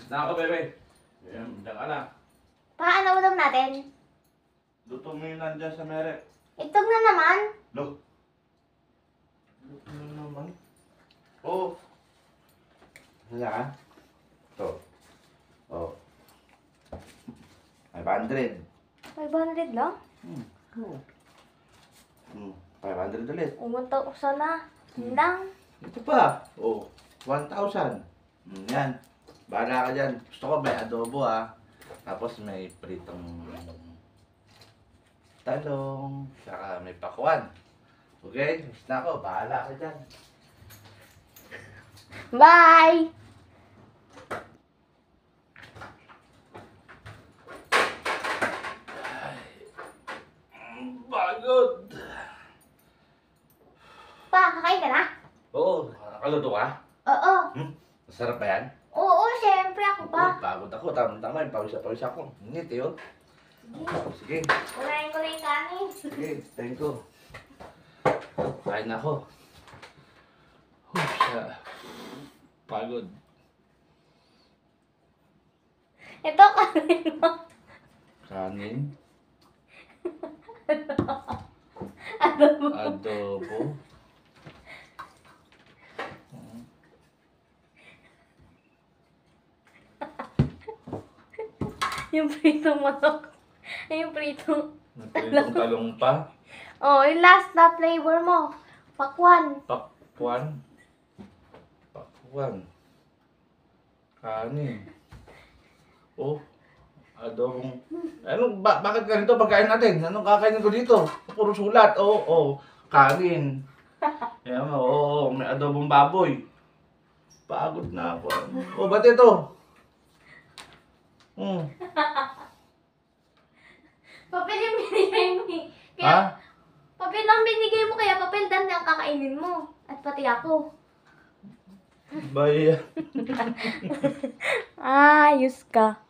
Na ako, bebe. Ayan, diyan ka na. Paano ulam natin? Luto mo yun nandyan sa mere. Itog na naman. Lo. Luto na naman. Oo. Wala ka? Ito. Oo. 500. 500 lang? Oo. 500 ulit. Umunta ko sana. Yun lang. Ito pa. Oo. 1,000. Yan. Bahala ka dyan. Gusto ko may adobo Tapos may pritong talong. Saka may pakwan. Okay? Gusto na ako. Bahala ka dyan. Bye! Pagod. Pa, kakain ka na? Oo. Nakaluto ka? Oo. Masarap ba yan? Oo, syempre ako pa. Pagod ako. Tama-tama. Pawis ako. Ngit yun. Sige. Kunain ko na yung kanin. Sige. Thank you. Kain ako. Pagod. Ito, kanin mo. Kanin. Adobo. Adobo. Yung pritong manok. Yung pritong. Napritong talong pa. Oh, yung last na flavor mo. Pakwan. Pakwan. Kanin. Oh. Adobong. Bakit ganito pagkain natin? Anong kakainin ko dito? Puro sulat. Kanin. Ayan mo. May adobong baboy. Pagod na ako. Ba't ito? Papel yung binigay mo eh. Ha? Papel lang binigay mo, kaya papel dan ang kakainin mo. At pati ako. Bye. Ayos ka.